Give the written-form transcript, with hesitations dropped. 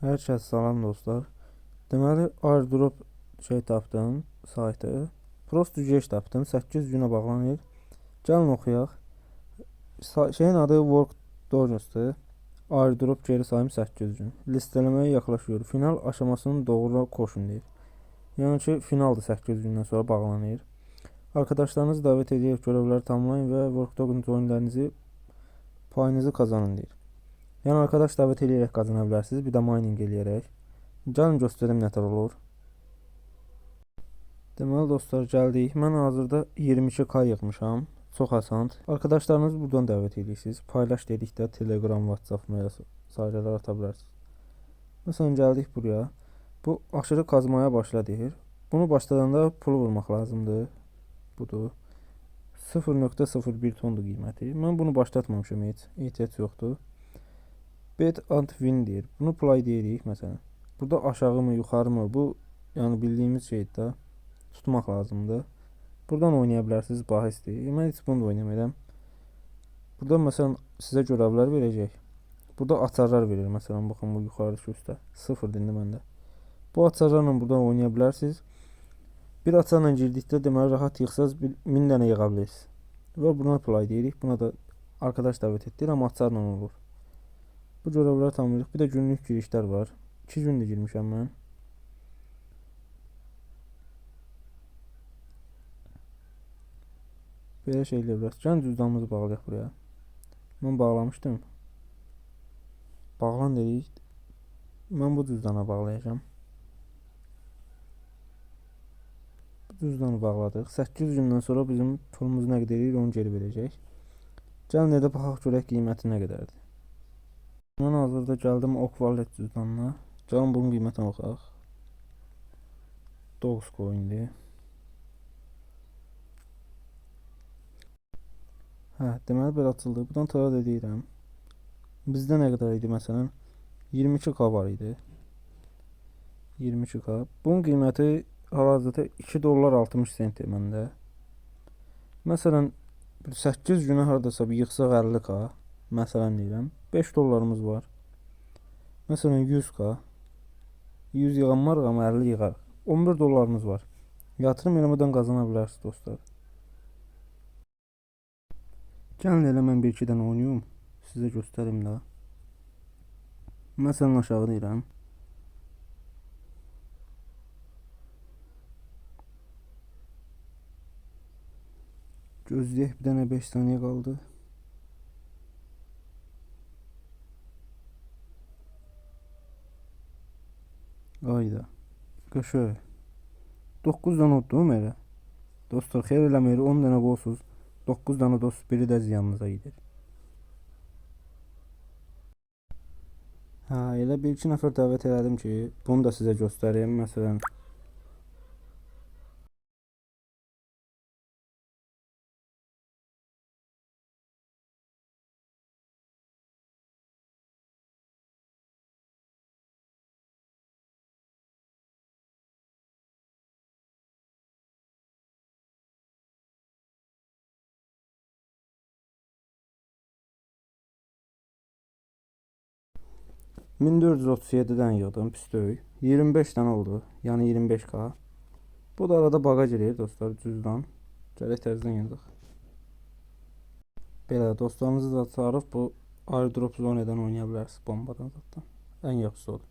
Hər kəs salam dostlar. Deməli, airdrop tapdım saytı. Prosto geç tapdım. 8 günə bağlanır. Gəlin oxuyaq. Şeyin adı Work Doge'dur. Airdrop geri sayım 8 gün. Listələməyə yaxlaşıyor. Final aşamasının doğru koşun deyir. Yəni ki, finaldır 8 gündən sonra bağlanır. Arkadaşlarınızı davet edərək görevləri tamamlayın və Work Doge'un joinlərinizi payınızı kazanın deyir. Yəni arkadaş davet edərək qazana bilərsiniz. Bir də mining eləyərək. Gəlin göstərim nətər olur. Deməli dostlar gəldik. Mən hazırda 22k yığmışam. Çox asan. Arkadaşlarınızı buradan dəvət edirsiniz. Paylaş dedikdə Telegram, WhatsApp sayfalar ata bilərsiniz. Məsələn gəldik buraya. Bu aşırı kazmaya başla deyir. Bunu başladanda pul vurmaq lazımdır. Budur. 0.01 tondur qiyməti. Mən bunu başlatmamışam heç. Ehtiyac yoxdur. Bet and win deyir. Bunu play deyirik məsələn. Burada aşağı mı, yuxarı mı? Bu yəni bildiyimiz şeydir də. Tutmaq lazımdır. Buradan oynaya bilərsiniz bahisdir. Mən heç bunu da oynamayacağam. Burada məsələn sizə görevlər verəcək. Burada açarlar verir məsələn. Baxın bu yuxarı üstə 0 dindi məndə. Bu açarlarla buradan oynaya bilərsiniz. Bir açarla girdikdə deməli rahat yığsaz 1000 dənə yığa bilirsiniz. Və buna play deyirik. Buna da arkadaş davet etdik amma açarla olur. Bu görevləri tamamlayırıq. Bir də günlük girişlər var. 2 gündür girmişəm mən. Belə şeylər var. Gəlin cüzdanımızı bağlayaq buraya. Mən bağlamışdım. Bağlan dedik. Mən bu cüzdana bağlayacağım. Bu cüzdanı bağladıq. 8 gündən sonra bizim pulumuz nə qədər edir onu geri verəcək. Gəlin edə baxaq görək qiyməti nə qədərdir. Mən hazırda gəldim Ok Wallet cüzdanına. Gəlin bunun qiymətini baxaq. 9 coindir. Deməli belə açıldı. Buradan tıra deyirəm. Bizdə nə qədər idi məsələn? 22k var idi. 22k. Bunun qiyməti hal-hazırda 2 dollar 60 sentdir məndə. Məsələn 8 günə hardasa bir yığsaq 50k. Məsələn deyirəm. 5 dollarımız var. Məsələn 100k. 100 yığanmarıq amma 50 yığarıq. 11 dollarımız var. Yatırım eləmədən qazana bilərsiniz dostlar. Gəlin elə mən bir iki dənə oynayım. Sizə göstərim də. Məsələn aşağı deyirəm. Gözləyək bir dənə 5 saniyə qaldı. Ayda. Qəşəng. 9 dənə otdum elə. Dostlar xeyir eləməyir 10 dənə qoysuz. 9 dənə dost biri də ziyanınıza gedir. Elə bir iki nəfər dəvət elədim ki, bunu da sizə göstəreyim. Məsələn 1437-dən yığdım pis deyil. 25 dənə oldu. Yəni 25k. Bu da arada baqa girir dostlar cüzdan. Gələk təzədən yazaq. Belə dostlarınızı da çağırıb bu airdrop zonadan oynaya bilərsiniz bombadan zaten. Ən yaxşısı odur.